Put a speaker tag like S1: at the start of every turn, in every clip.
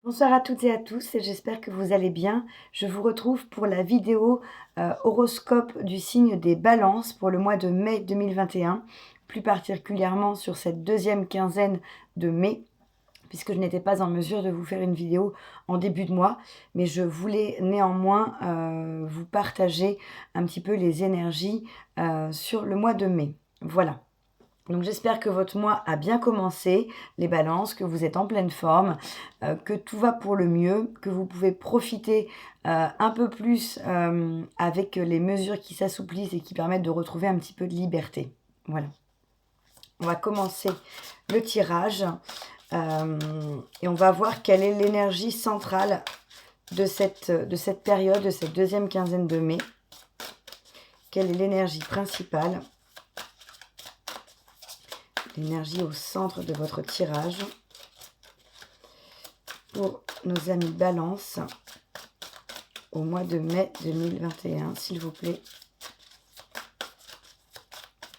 S1: Bonsoir à toutes et à tous, et j'espère que vous allez bien. Je vous retrouve pour la vidéo horoscope du signe des balances pour le mois de mai 2021, plus particulièrement sur cette deuxième quinzaine de mai, puisque je n'étais pas en mesure de vous faire une vidéo en début de mois, mais je voulais néanmoins vous partager un petit peu les énergies sur le mois de mai. Voilà. Donc j'espère que votre mois a bien commencé, les balances, que vous êtes en pleine forme, que tout va pour le mieux, que vous pouvez profiter un peu plus avec les mesures qui s'assouplissent et qui permettent de retrouver un petit peu de liberté. Voilà. On va commencer le tirage et on va voir quelle est l'énergie centrale de cette période, de cette deuxième quinzaine de mai. Quelle est l'énergie principale ? L'énergie au centre de votre tirage pour nos amis Balance au mois de mai 2021, s'il vous plaît.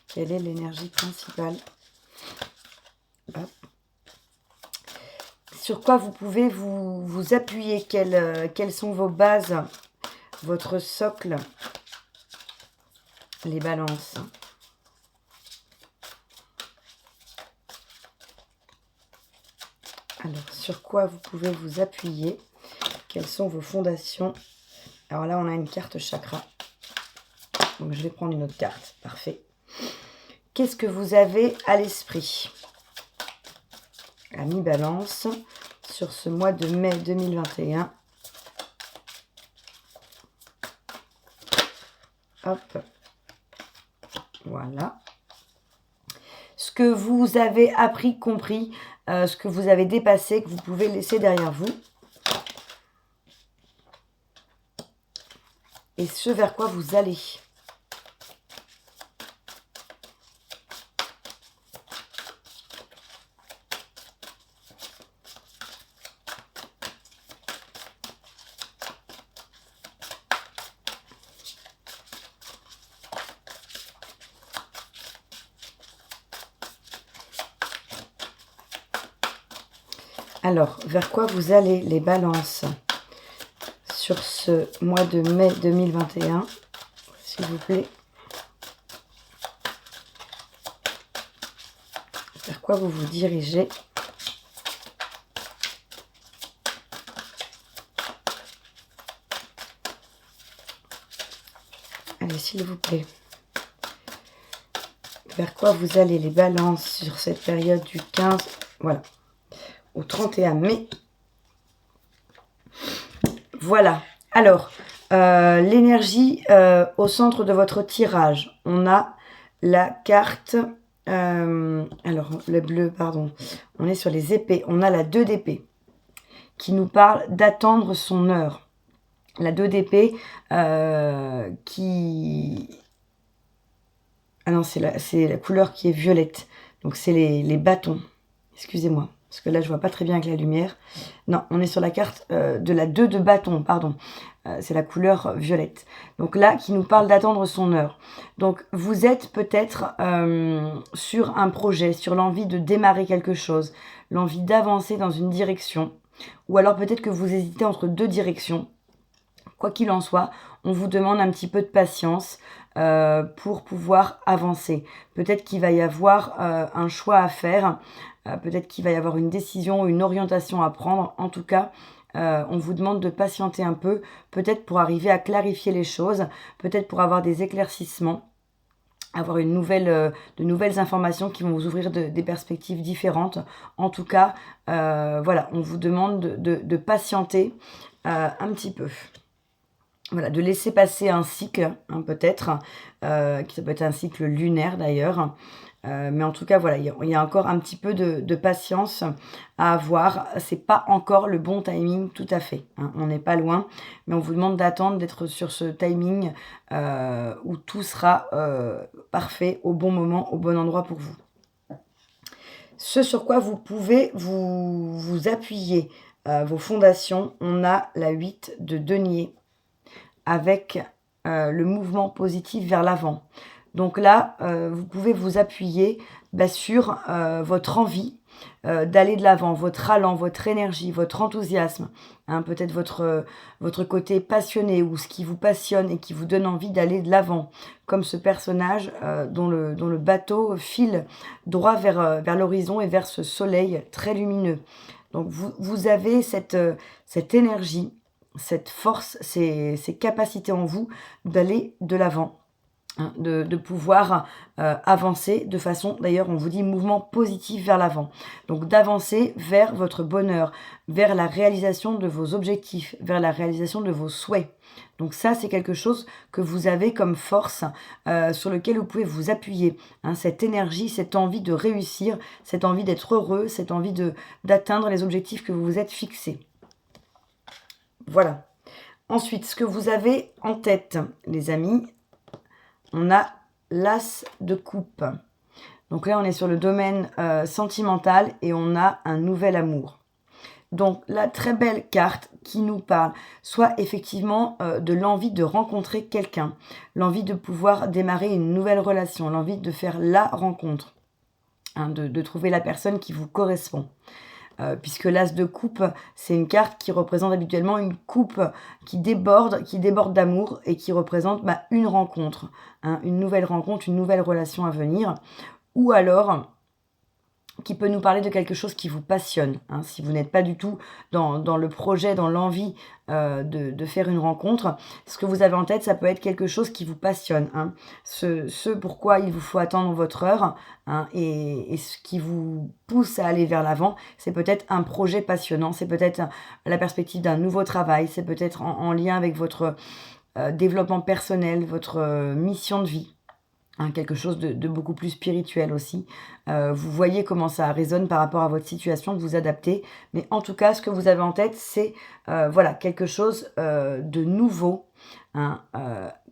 S1: Quelle est l'énergie principale? Hop. Sur quoi vous pouvez vous appuyer? Quelles sont vos bases, votre socle, les Balances? Alors, sur quoi vous pouvez vous appuyer? Quelles sont vos fondations? Alors là, on a une carte chakra. Donc, je vais prendre une autre carte. Parfait. Qu'est-ce que vous avez à l'esprit, amis Balance, sur ce mois de mai 2021? Hop. Voilà. Ce que vous avez appris, compris, ce que vous avez dépassé, que vous pouvez laisser derrière vous. Et ce vers quoi vous allez. Alors, vers quoi vous allez, les Balances, sur ce mois de mai 2021, s'il vous plaît? Vers quoi vous vous dirigez? Allez, s'il vous plaît. Vers quoi vous allez, les Balances, sur cette période du 15, voilà, au 31 mai. Voilà. Alors, l'énergie au centre de votre tirage. On a la carte... alors, le bleu, pardon. On est sur les épées. On a la 2 d'épée qui nous parle d'attendre son heure. La 2 d'épée qui... Ah non, c'est la couleur qui est violette. Donc, c'est les bâtons. Excusez-moi, parce que là, je vois pas très bien avec la lumière. Non, on est sur la carte de la 2 de bâton, pardon. C'est la couleur violette. Donc là, qui nous parle d'attendre son heure. Donc, vous êtes peut-être sur un projet, sur l'envie de démarrer quelque chose, l'envie d'avancer dans une direction. Ou alors peut-être que vous hésitez entre deux directions. Quoi qu'il en soit, on vous demande un petit peu de patience pour pouvoir avancer. Peut-être qu'il va y avoir un choix à faire, peut-être qu'il va y avoir une décision, une orientation à prendre. En tout cas, on vous demande de patienter un peu, peut-être pour arriver à clarifier les choses, peut-être pour avoir des éclaircissements, avoir de nouvelles informations qui vont vous ouvrir des perspectives différentes. En tout cas, voilà, on vous demande de patienter un petit peu. Voilà, de laisser passer un cycle, hein, peut-être, qui peut être un cycle lunaire d'ailleurs. Mais en tout cas, voilà, il y a encore un petit peu de patience à avoir. C'est pas encore le bon timing tout à fait, hein. On n'est pas loin, mais on vous demande d'attendre, d'être sur ce timing où tout sera parfait, au bon moment, au bon endroit pour vous. Ce sur quoi vous pouvez vous appuyer, vos fondations, on a la 8 de denier, avec le mouvement positif vers l'avant. Donc là, vous pouvez vous appuyer sur votre envie, d'aller de l'avant, votre allant, votre énergie, votre enthousiasme, hein, peut-être votre côté passionné ou ce qui vous passionne et qui vous donne envie d'aller de l'avant, comme ce personnage dont le bateau file droit vers l'horizon et vers ce soleil très lumineux. Donc vous avez cette énergie, cette force, ces capacités en vous d'aller de l'avant, hein, de pouvoir avancer de façon, d'ailleurs on vous dit mouvement positif vers l'avant. Donc d'avancer vers votre bonheur, vers la réalisation de vos objectifs, vers la réalisation de vos souhaits. Donc ça, c'est quelque chose que vous avez comme force, sur lequel vous pouvez vous appuyer. Hein, cette énergie, cette envie de réussir, cette envie d'être heureux, cette envie d'atteindre les objectifs que vous vous êtes fixés. Voilà. Ensuite, ce que vous avez en tête, les amis, on a l'As de coupe. Donc là, on est sur le domaine sentimental et on a un nouvel amour. Donc, la très belle carte qui nous parle, soit effectivement de l'envie de rencontrer quelqu'un, l'envie de pouvoir démarrer une nouvelle relation, l'envie de faire la rencontre, hein, de trouver la personne qui vous correspond. Puisque l'As de coupe, c'est une carte qui représente habituellement une coupe qui déborde d'amour et qui représente une rencontre, hein, une nouvelle rencontre, une nouvelle relation à venir, ou alors qui peut nous parler de quelque chose qui vous passionne. Hein, si vous n'êtes pas du tout dans le projet, dans l'envie de faire une rencontre, ce que vous avez en tête, ça peut être quelque chose qui vous passionne. Hein, ce pourquoi il vous faut attendre votre heure, hein, et ce qui vous pousse à aller vers l'avant, c'est peut-être un projet passionnant, c'est peut-être la perspective d'un nouveau travail, c'est peut-être en lien avec votre développement personnel, votre mission de vie. Hein, quelque chose de beaucoup plus spirituel aussi. Vous voyez comment ça résonne par rapport à votre situation, de vous adapter. Mais en tout cas, ce que vous avez en tête, c'est voilà, quelque chose de nouveau, hein,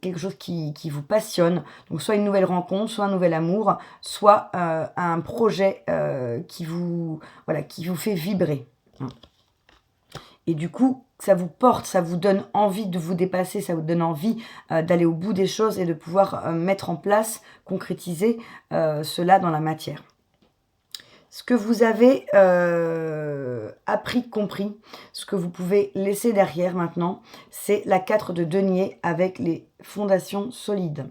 S1: quelque chose qui vous passionne. Donc soit une nouvelle rencontre, soit un nouvel amour, soit un projet qui vous fait vibrer. Hein. Et du coup, ça vous porte, ça vous donne envie de vous dépasser, ça vous donne envie d'aller au bout des choses et de pouvoir mettre en place, concrétiser cela dans la matière. Ce que vous avez appris, compris, ce que vous pouvez laisser derrière maintenant, c'est la 4 de denier avec les fondations solides.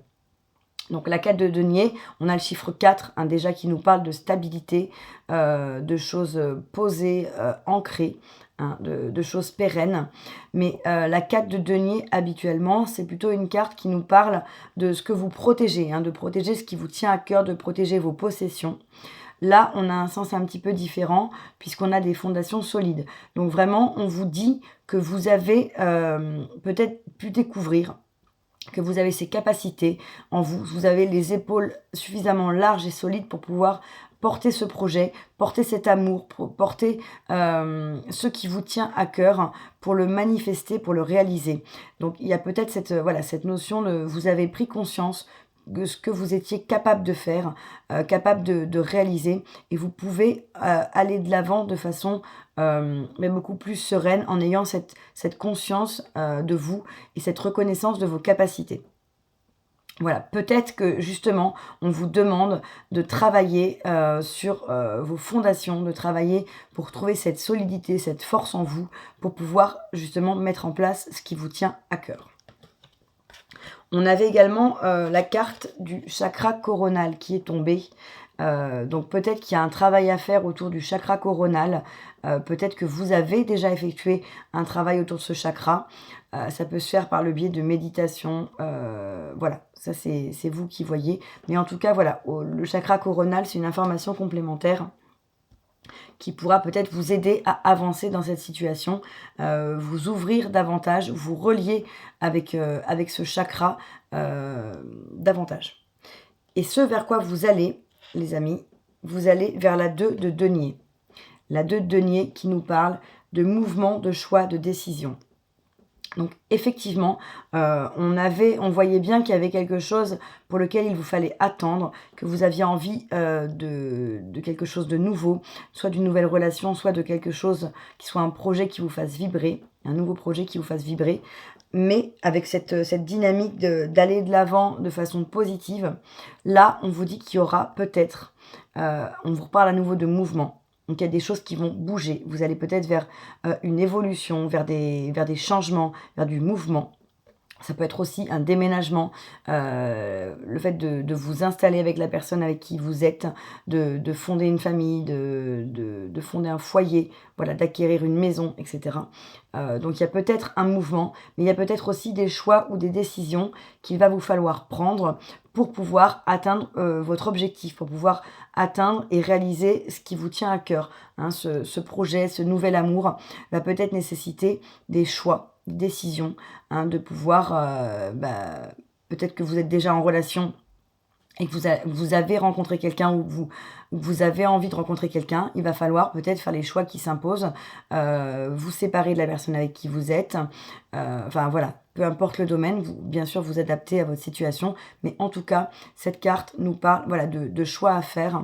S1: Donc la 4 de denier, on a le chiffre 4, hein, déjà qui nous parle de stabilité, de choses posées, ancrées, hein, de choses pérennes. Mais la 4 de denier, habituellement, c'est plutôt une carte qui nous parle de ce que vous protégez, hein, de protéger ce qui vous tient à cœur, de protéger vos possessions. Là, on a un sens un petit peu différent puisqu'on a des fondations solides. Donc vraiment, on vous dit que vous avez peut-être pu découvrir que vous avez ces capacités en vous, vous avez les épaules suffisamment larges et solides pour pouvoir porter ce projet, porter cet amour, porter ce qui vous tient à cœur pour le manifester, pour le réaliser. Donc il y a peut-être cette notion de vous avez pris conscience de ce que vous étiez capable de faire, capable de réaliser, et vous pouvez aller de l'avant de façon mais beaucoup plus sereine en ayant cette conscience de vous et cette reconnaissance de vos capacités. Voilà, peut-être que justement, on vous demande de travailler sur vos fondations, de travailler pour trouver cette solidité, cette force en vous, pour pouvoir justement mettre en place ce qui vous tient à cœur. On avait également la carte du chakra coronal qui est tombée. Donc peut-être qu'il y a un travail à faire autour du chakra coronal. Peut-être que vous avez déjà effectué un travail autour de ce chakra. Ça peut se faire par le biais de méditation. Voilà, ça c'est vous qui voyez. Mais en tout cas, voilà, le chakra coronal, c'est une information complémentaire qui pourra peut-être vous aider à avancer dans cette situation, vous ouvrir davantage, vous relier avec ce chakra davantage. Et ce vers quoi vous allez, les amis, vous allez vers la 2 de denier. La 2 de denier qui nous parle de mouvement, de choix, de décision. Donc effectivement, on voyait bien qu'il y avait quelque chose pour lequel il vous fallait attendre, que vous aviez envie de quelque chose de nouveau, soit d'une nouvelle relation, soit de quelque chose qui soit un projet qui vous fasse vibrer, un nouveau projet qui vous fasse vibrer, mais avec cette dynamique d'aller de l'avant de façon positive. Là, on vous dit qu'il y aura peut-être, on vous reparle à nouveau de mouvement. Donc il y a des choses qui vont bouger. Vous allez peut-être vers une évolution, vers des changements, vers du mouvement. Ça peut être aussi un déménagement, le fait de vous installer avec la personne avec qui vous êtes, de fonder une famille, de fonder un foyer, voilà, d'acquérir une maison, etc. Donc il y a peut-être un mouvement, mais il y a peut-être aussi des choix ou des décisions qu'il va vous falloir prendre pour pouvoir atteindre votre objectif, pour pouvoir atteindre et réaliser ce qui vous tient à cœur. Hein, ce projet, ce nouvel amour va peut-être nécessiter des choix, des décisions, hein, de pouvoir, peut-être que vous êtes déjà en relation et que vous avez rencontré quelqu'un ou vous avez envie de rencontrer quelqu'un, il va falloir peut-être faire les choix qui s'imposent, vous séparer de la personne avec qui vous êtes, enfin voilà, peu importe le domaine, bien sûr vous adaptez à votre situation, mais en tout cas, cette carte nous parle voilà, de choix à faire,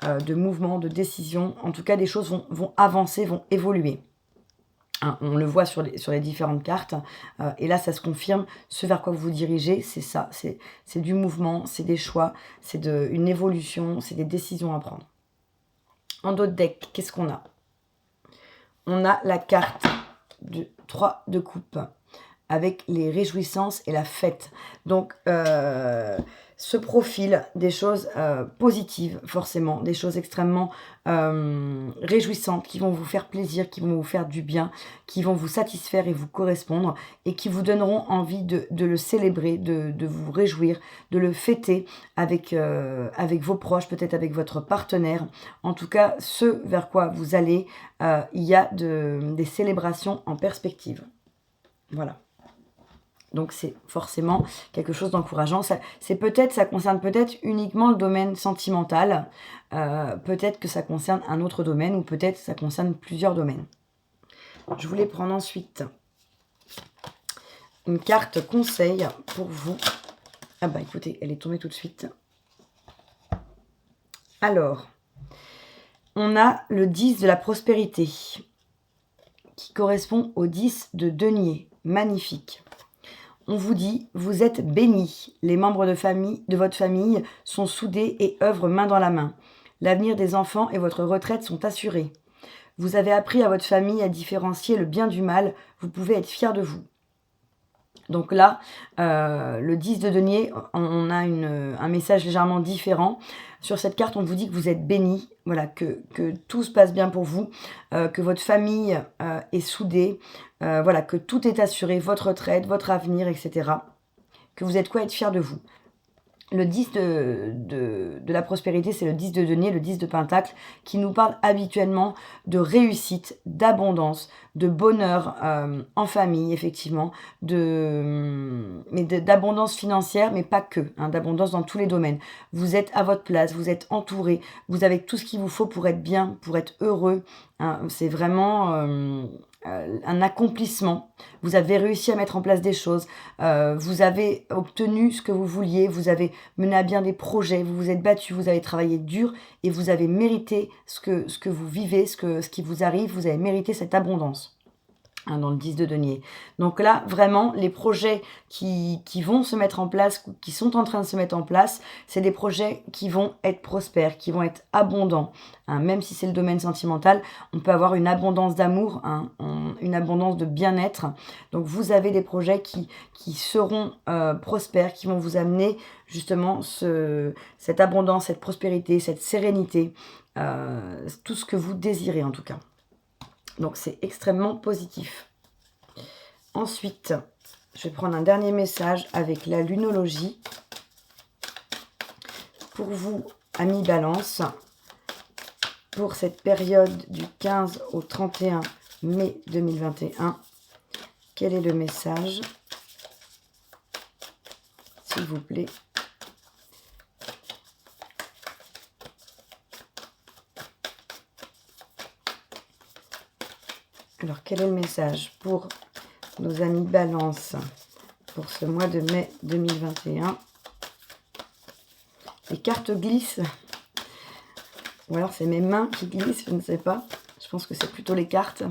S1: de mouvements, de décisions, en tout cas des choses vont avancer, vont évoluer. Hein, on le voit sur les différentes cartes, et là ça se confirme, ce vers quoi vous vous dirigez, c'est ça, c'est du mouvement, c'est des choix, c'est une évolution, c'est des décisions à prendre. En d'autres decks, qu'est-ce qu'on a? On a la carte de 3 de coupe, avec les réjouissances et la fête. Donc, ce profil, des choses positives, forcément, des choses extrêmement réjouissantes, qui vont vous faire plaisir, qui vont vous faire du bien, qui vont vous satisfaire et vous correspondre, et qui vous donneront envie de le célébrer, de vous réjouir, de le fêter avec vos proches, peut-être avec votre partenaire. En tout cas, ce vers quoi vous allez, il y a des célébrations en perspective. Voilà. Donc c'est forcément quelque chose d'encourageant. Ça concerne peut-être uniquement le domaine sentimental. Peut-être que ça concerne un autre domaine ou peut-être ça concerne plusieurs domaines. Je voulais prendre ensuite une carte conseil pour vous. Ah bah écoutez, elle est tombée tout de suite. Alors, on a le 10 de la prospérité qui correspond au 10 de denier. Magnifique. On vous dit, vous êtes bénis. Les membres de votre famille sont soudés et œuvrent main dans la main. L'avenir des enfants et votre retraite sont assurés. Vous avez appris à votre famille à différencier le bien du mal. Vous pouvez être fiers de vous. Donc là, le 10 de denier, on a un message légèrement différent. Sur cette carte, on vous dit que vous êtes bénis, voilà, que tout se passe bien pour vous, que votre famille est soudée, voilà, que tout est assuré, votre retraite, votre avenir, etc. Que vous êtes quoi être fiers de vous. Le 10 de la prospérité, c'est le 10 de denier, le 10 de pentacle, qui nous parle habituellement de réussite, d'abondance, de bonheur en famille, effectivement, d'abondance financière, mais pas que, hein, d'abondance dans tous les domaines. Vous êtes à votre place, vous êtes entouré, vous avez tout ce qu'il vous faut pour être bien, pour être heureux. Hein, c'est vraiment un accomplissement. Vous avez réussi à mettre en place des choses, vous avez obtenu ce que vous vouliez, vous avez mené à bien des projets, vous vous êtes battu, vous avez travaillé dur et vous avez mérité ce que vous vivez, ce qui vous arrive, vous avez mérité cette abondance. Hein, dans le 10 de denier. Donc là, vraiment, les projets qui vont se mettre en place, qui sont en train de se mettre en place, c'est des projets qui vont être prospères, qui vont être abondants. Hein, même si c'est le domaine sentimental, on peut avoir une abondance d'amour, hein, une abondance de bien-être. Donc vous avez des projets qui seront prospères, qui vont vous amener justement cette abondance, cette prospérité, cette sérénité, tout ce que vous désirez en tout cas. Donc, c'est extrêmement positif. Ensuite, je vais prendre un dernier message avec la lunologie. Pour vous, amis Balance, pour cette période du 15 au 31 mai 2021, quel est le message? S'il vous plaît. Alors, quel est le message pour nos amis Balance pour ce mois de mai 2021? Les cartes glissent. Ou alors, c'est mes mains qui glissent, je ne sais pas. Je pense que c'est plutôt les cartes.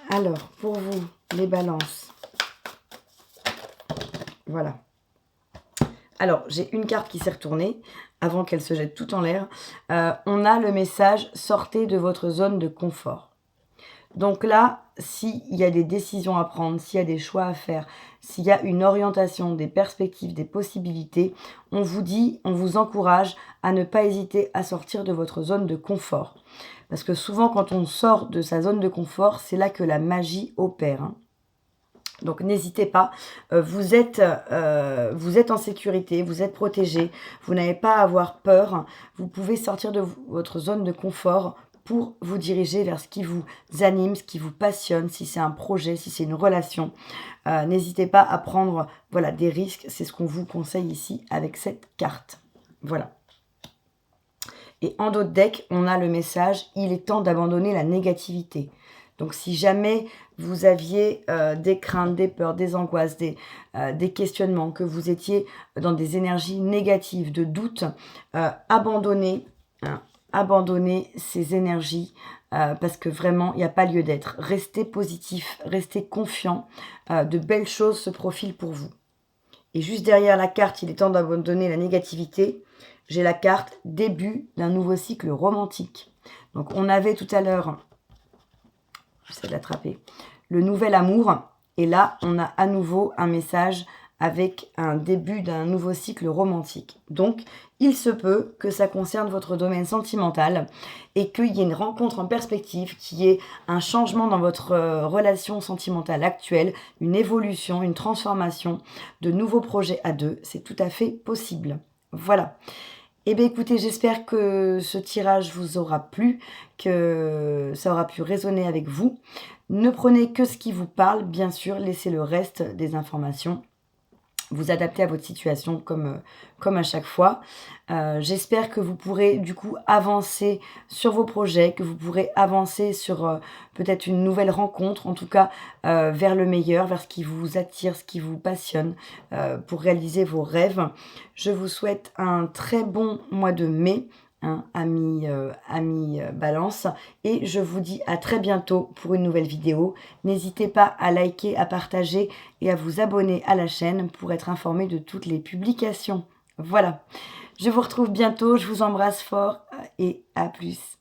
S1: Alors, pour vous, les Balances. Voilà. Alors, j'ai une carte qui s'est retournée avant qu'elle se jette tout en l'air. On a le message « Sortez de votre zone de confort ». Donc là, s'il y a des décisions à prendre, s'il y a des choix à faire, s'il y a une orientation, des perspectives, des possibilités, on vous dit, on vous encourage à ne pas hésiter à sortir de votre zone de confort. Parce que souvent, quand on sort de sa zone de confort, c'est là que la magie opère, hein. Donc n'hésitez pas, vous êtes en sécurité, vous êtes protégé, vous n'avez pas à avoir peur, vous pouvez sortir de votre zone de confort pour vous diriger vers ce qui vous anime, ce qui vous passionne, si c'est un projet, si c'est une relation. N'hésitez pas à prendre voilà, des risques, c'est ce qu'on vous conseille ici avec cette carte. Voilà. Et en d'autres decks, on a le message « Il est temps d'abandonner la négativité ». Donc si jamais vous aviez des craintes, des peurs, des angoisses, des questionnements, que vous étiez dans des énergies négatives, de doute, abandonnez ces énergies parce que vraiment, il n'y a pas lieu d'être. Restez positif, restez confiant, de belles choses se profilent pour vous. Et juste derrière la carte, il est temps d'abandonner la négativité, j'ai la carte « Début d'un nouveau cycle romantique ». Donc on avait tout à l'heure... J'essaie de l'attraper. Le nouvel amour. Et là, on a à nouveau un message avec un début d'un nouveau cycle romantique. Donc, il se peut que ça concerne votre domaine sentimental et qu'il y ait une rencontre en perspective, qu'il y ait un changement dans votre relation sentimentale actuelle, une évolution, une transformation, de nouveaux projets à deux. C'est tout à fait possible. Voilà. Eh bien écoutez, j'espère que ce tirage vous aura plu, que ça aura pu résonner avec vous. Ne prenez que ce qui vous parle, bien sûr, laissez le reste des informations. Vous adaptez à votre situation comme à chaque fois. J'espère que vous pourrez du coup avancer sur vos projets, que vous pourrez avancer sur peut-être une nouvelle rencontre, en tout cas vers le meilleur, vers ce qui vous attire, ce qui vous passionne, pour réaliser vos rêves. Je vous souhaite un très bon mois de mai, hein, amis Balance, et je vous dis à très bientôt pour une nouvelle vidéo. N'hésitez pas à liker, à partager et à vous abonner à la chaîne pour être informé de toutes les publications. Voilà, je vous retrouve bientôt, je vous embrasse fort et à plus.